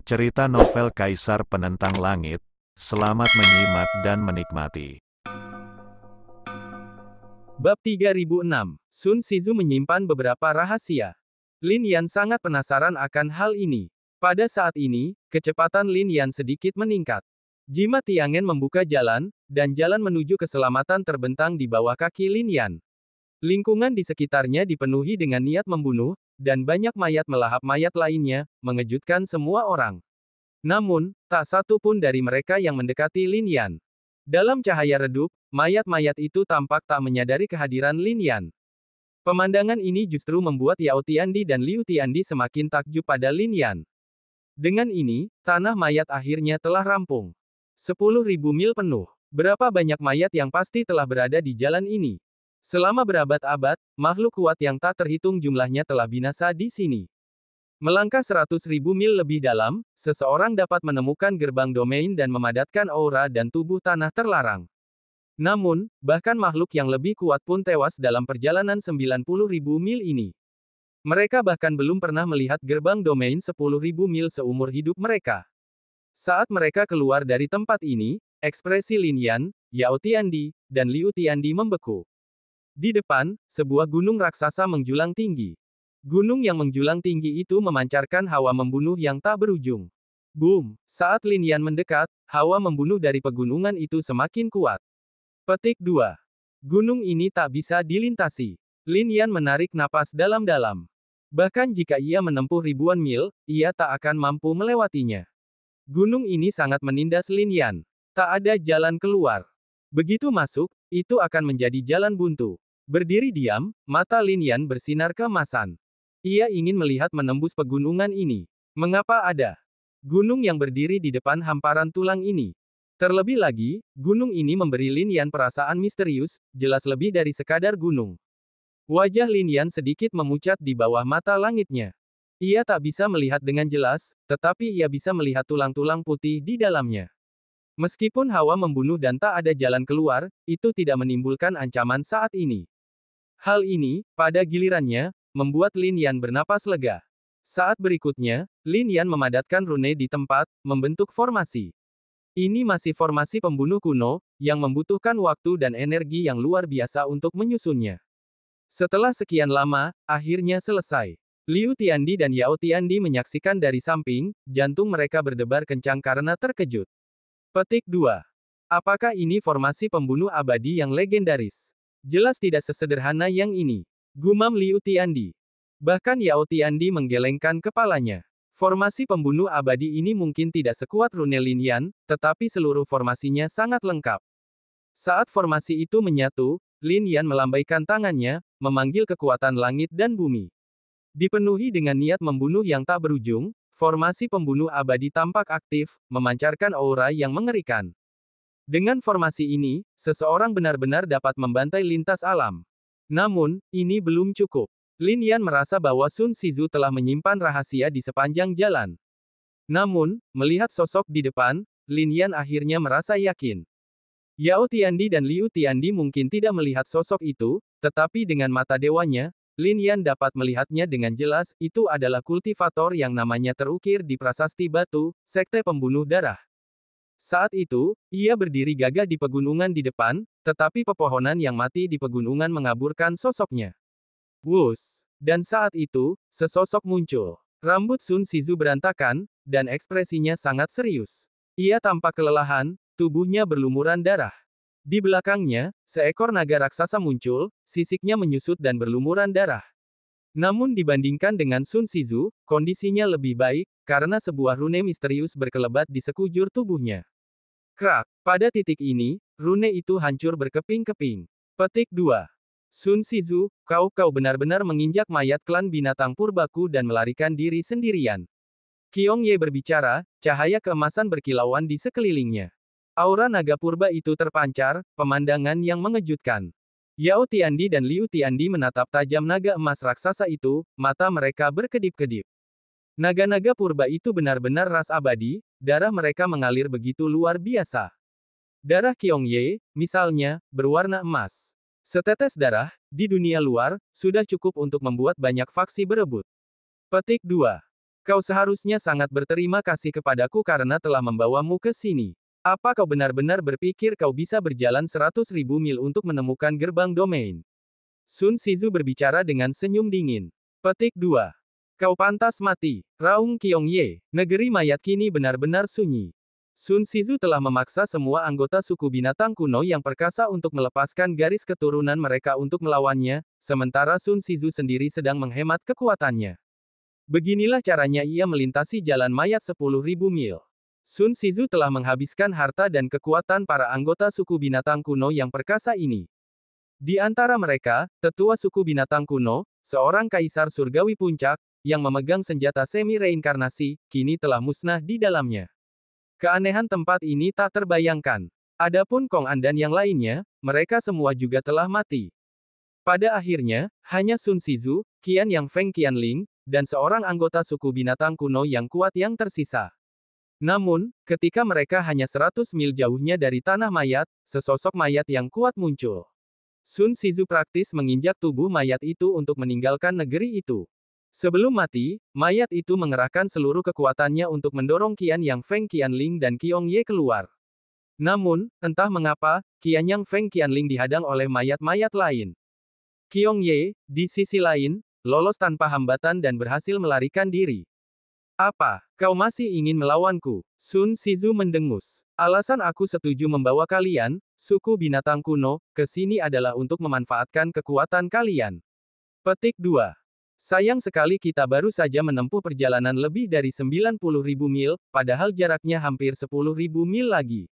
Cerita novel Kaisar Penentang Langit. Selamat menyimak dan menikmati. Bab 3006, Sun Shizu menyimpan beberapa rahasia. Lin Yan sangat penasaran akan hal ini. Pada saat ini, kecepatan Lin Yan sedikit meningkat. Jimat Tiangen membuka jalan, dan jalan menuju keselamatan terbentang di bawah kaki Lin Yan. Lingkungan di sekitarnya dipenuhi dengan niat membunuh, dan banyak mayat melahap mayat lainnya, mengejutkan semua orang. Namun, tak satu pun dari mereka yang mendekati Lin Yan. Dalam cahaya redup, mayat-mayat itu tampak tak menyadari kehadiran Lin Yan. Pemandangan ini justru membuat Yao Tiandi dan Liu Tiandi semakin takjub pada Lin Yan. Dengan ini, tanah mayat akhirnya telah rampung. 10.000 mil penuh. Berapa banyak mayat yang pasti telah berada di jalan ini? Selama berabad-abad, makhluk kuat yang tak terhitung jumlahnya telah binasa di sini. Melangkah 100.000 mil lebih dalam, seseorang dapat menemukan gerbang domain dan memadatkan aura dan tubuh tanah terlarang. Namun, bahkan makhluk yang lebih kuat pun tewas dalam perjalanan 90.000 mil ini. Mereka bahkan belum pernah melihat gerbang domain 10.000 mil seumur hidup mereka. Saat mereka keluar dari tempat ini, ekspresi Lin Yan, Yao Tiandi, dan Liu Tiandi membeku. Di depan, sebuah gunung raksasa menjulang tinggi. Gunung yang menjulang tinggi itu memancarkan hawa membunuh yang tak berujung. Boom! Saat Lin Yan mendekat, hawa membunuh dari pegunungan itu semakin kuat. Petik 2. Gunung ini tak bisa dilintasi. Lin Yan menarik napas dalam-dalam. Bahkan jika ia menempuh ribuan mil, ia tak akan mampu melewatinya. Gunung ini sangat menindas Lin Yan. Tak ada jalan keluar. Begitu masuk, itu akan menjadi jalan buntu. Berdiri diam, mata Lin Yan bersinar keemasan. Ia ingin melihat menembus pegunungan ini. Mengapa ada gunung yang berdiri di depan hamparan tulang ini? Terlebih lagi, gunung ini memberi Lin Yan perasaan misterius, jelas lebih dari sekadar gunung. Wajah Lin Yan sedikit memucat di bawah mata langitnya. Ia tak bisa melihat dengan jelas, tetapi ia bisa melihat tulang-tulang putih di dalamnya. Meskipun hawa membunuh dan tak ada jalan keluar, itu tidak menimbulkan ancaman saat ini. Hal ini, pada gilirannya, membuat Lin Yan bernapas lega. Saat berikutnya, Lin Yan memadatkan rune di tempat, membentuk formasi. Ini masih formasi pembunuh kuno, yang membutuhkan waktu dan energi yang luar biasa untuk menyusunnya. Setelah sekian lama, akhirnya selesai. Liu Tiandi dan Yao Tiandi menyaksikan dari samping, jantung mereka berdebar kencang karena terkejut. Petik 2. Apakah ini formasi pembunuh abadi yang legendaris? Jelas tidak sesederhana yang ini. Gumam Liu Tiandi. Bahkan Yao Tiandi menggelengkan kepalanya. Formasi pembunuh abadi ini mungkin tidak sekuat rune Lin Yan, tetapi seluruh formasinya sangat lengkap. Saat formasi itu menyatu, Lin Yan melambaikan tangannya, memanggil kekuatan langit dan bumi. Dipenuhi dengan niat membunuh yang tak berujung, formasi pembunuh abadi tampak aktif, memancarkan aura yang mengerikan. Dengan formasi ini, seseorang benar-benar dapat membantai lintas alam. Namun, ini belum cukup. Lin Yan merasa bahwa Sun Shizu telah menyimpan rahasia di sepanjang jalan. Namun, melihat sosok di depan, Lin Yan akhirnya merasa yakin. Yao Tiandi dan Liu Tiandi mungkin tidak melihat sosok itu, tetapi dengan mata dewanya, Lin Yan dapat melihatnya dengan jelas, itu adalah kultivator yang namanya terukir di prasasti batu, sekte pembunuh darah. Saat itu, ia berdiri gagah di pegunungan di depan, tetapi pepohonan yang mati di pegunungan mengaburkan sosoknya. Wus! Dan saat itu, sesosok muncul. Rambut Sun Shizu berantakan, dan ekspresinya sangat serius. Ia tampak kelelahan, tubuhnya berlumuran darah. Di belakangnya, seekor naga raksasa muncul, sisiknya menyusut dan berlumuran darah. Namun dibandingkan dengan Sun Shizu, kondisinya lebih baik, karena sebuah rune misterius berkelebat di sekujur tubuhnya. Krak! Pada titik ini, rune itu hancur berkeping-keping. Petik 2. Sun Shizu, kau benar-benar menginjak mayat klan binatang purbaku dan melarikan diri sendirian. Qiong Ye berbicara, cahaya keemasan berkilauan di sekelilingnya. Aura naga purba itu terpancar, pemandangan yang mengejutkan. Yao Tiandi dan Liu Tiandi menatap tajam naga emas raksasa itu, mata mereka berkedip-kedip. Naga-naga purba itu benar-benar ras abadi, darah mereka mengalir begitu luar biasa. Darah Qiong Ye, misalnya, berwarna emas. Setetes darah, di dunia luar, sudah cukup untuk membuat banyak faksi berebut. Petik 2. Kau seharusnya sangat berterima kasih kepadaku karena telah membawamu ke sini. Apa kau benar-benar berpikir kau bisa berjalan 100.000 mil untuk menemukan gerbang domain? Sun Shizu berbicara dengan senyum dingin. Petik 2. Kau pantas mati, raung Qiongye. Negeri mayat kini benar-benar sunyi. Sun Shizu telah memaksa semua anggota suku binatang kuno yang perkasa untuk melepaskan garis keturunan mereka untuk melawannya, sementara Sun Shizu sendiri sedang menghemat kekuatannya. Beginilah caranya ia melintasi jalan mayat 10.000 mil. Sun Shizu telah menghabiskan harta dan kekuatan para anggota suku binatang kuno yang perkasa ini. Di antara mereka, tetua suku binatang kuno, seorang kaisar surgawi puncak, yang memegang senjata semi-reinkarnasi, kini telah musnah di dalamnya. Keanehan tempat ini tak terbayangkan. Adapun Kong An dan yang lainnya, mereka semua juga telah mati. Pada akhirnya, hanya Sun Shizu, Qian Yang Feng Qianling, dan seorang anggota suku binatang kuno yang kuat yang tersisa. Namun, ketika mereka hanya 100 mil jauhnya dari tanah mayat, sesosok mayat yang kuat muncul. Sun Shizu praktis menginjak tubuh mayat itu untuk meninggalkan negeri itu. Sebelum mati, mayat itu mengerahkan seluruh kekuatannya untuk mendorong Qian Yang Feng Qianling dan Qiongye keluar. Namun, entah mengapa, Qian Yang Feng Qianling dihadang oleh mayat-mayat lain. Qiongye, di sisi lain, lolos tanpa hambatan dan berhasil melarikan diri. Apa, kau masih ingin melawanku? Sun Shizu mendengus. Alasan aku setuju membawa kalian, suku binatang kuno, ke sini adalah untuk memanfaatkan kekuatan kalian. Petik 2. Sayang sekali kita baru saja menempuh perjalanan lebih dari 90.000 mil, padahal jaraknya hampir 10.000 mil lagi.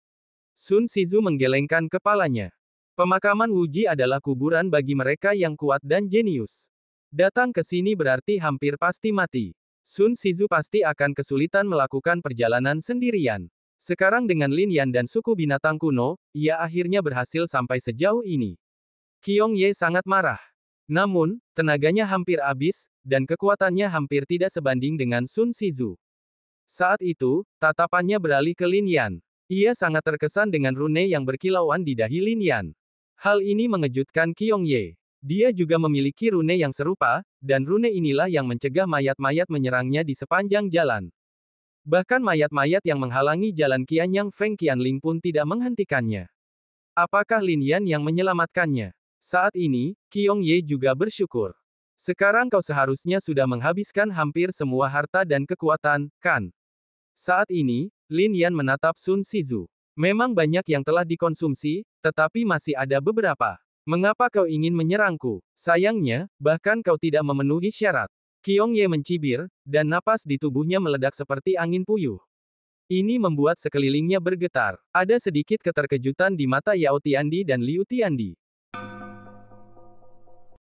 Sun Shizu menggelengkan kepalanya. Pemakaman Wuji adalah kuburan bagi mereka yang kuat dan jenius. Datang ke sini berarti hampir pasti mati. Sun Shizu pasti akan kesulitan melakukan perjalanan sendirian. Sekarang dengan Lin Yan dan suku binatang kuno, ia akhirnya berhasil sampai sejauh ini. Qiongye sangat marah. Namun, tenaganya hampir habis, dan kekuatannya hampir tidak sebanding dengan Sun Shizu. Saat itu, tatapannya beralih ke Lin Yan. Ia sangat terkesan dengan rune yang berkilauan di dahi Lin Yan. Hal ini mengejutkan Qiongye. Dia juga memiliki rune yang serupa, dan rune inilah yang mencegah mayat-mayat menyerangnya di sepanjang jalan. Bahkan mayat-mayat yang menghalangi jalan Qian Yang Feng Qianling pun tidak menghentikannya. Apakah Lin Yan yang menyelamatkannya? Saat ini, Qiongye juga bersyukur. Sekarang kau seharusnya sudah menghabiskan hampir semua harta dan kekuatan, kan? Saat ini, Lin Yan menatap Sun Shizu. Memang banyak yang telah dikonsumsi, tetapi masih ada beberapa. Mengapa kau ingin menyerangku? Sayangnya, bahkan kau tidak memenuhi syarat. Qiongye mencibir, dan napas di tubuhnya meledak seperti angin puyuh. Ini membuat sekelilingnya bergetar. Ada sedikit keterkejutan di mata Yao Tiandi dan Liu Tiandi.